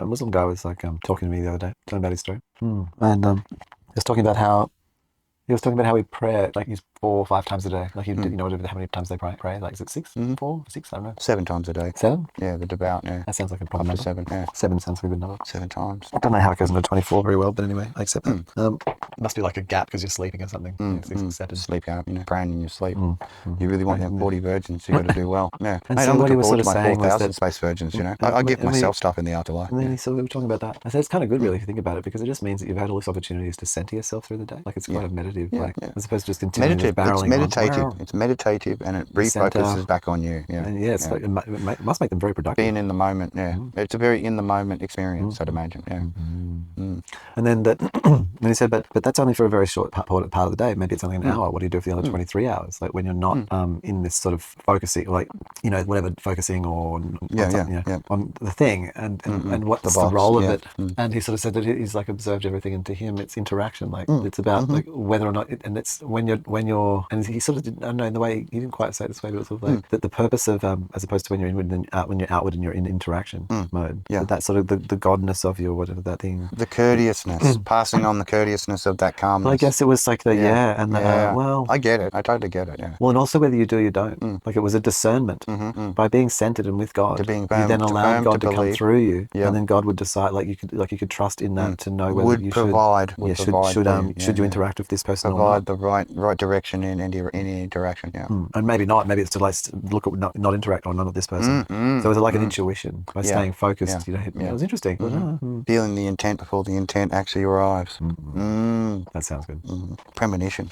a Muslim guy was like talking to me the other day, telling about his story, and he was talking about how we pray like he's 4 or 5 times a day. Like you know how many times they pray? Like is it 6, 4, 6? I don't know. 7 times a day. 7? Yeah, the devout. Yeah, that sounds like a proper number. 7. Yeah, 7 sounds like a good number. 7 times. I don't know how it goes into 24 very well, but anyway, I accept that. It must be like a gap because you're sleeping or something. Accepted. Sleep out, praying in your sleep. You really want them 40 virgins, you got to do well. Yeah, And mate, so I'm what he looking was forward sort to of my saying was 4,000 that space virgins. I give myself stuff in the afterlife. And then so we were talking about that. I said it's kind of good, really, if you think about it, because it just means that you've had all these opportunities to center yourself through the day. Like it's quite a meditative, as opposed to just continuing barreling on. It's meditative, and it refocuses back on you. Yeah, and like, it must make them very productive. Being in the moment. Yeah, it's a very in the moment experience. I'd imagine. Yeah. And then that, and he said, but that's only for a very short part of the day. Maybe it's only an hour. What do you do for the other 23 hours? Like when you're not in this sort of focusing, like whatever, focusing or on the thing, and what's the role of it. And he sort of said that he's like observed everything, and to him it's interaction. Like it's about like whether or not, and it's when you're, and he sort of didn't, I don't know, in the way he didn't quite say it this way, but it's sort of like that the purpose of as opposed to when you're inward and when you're outward and you're in interaction mode. Yeah, that sort of the godness of you, or whatever that thing. The courteousness, passing on the courteousness of that calmness. Well, I guess it was like the well, I get it. I totally get it. Yeah. Well, and also whether you do or you don't. Like it was a discernment by being centered and with God. You then allowed God to come through you, and then God would decide. Like you could trust in that to know whether you should you interact with this person or not. Provide the right direction in any interaction. Yeah. And maybe not. Maybe it's to like look at not interact or not with this person. So it was like an intuition by staying focused. It was interesting. Feeling the intent before the intent actually arrives. That sounds good. Premonition.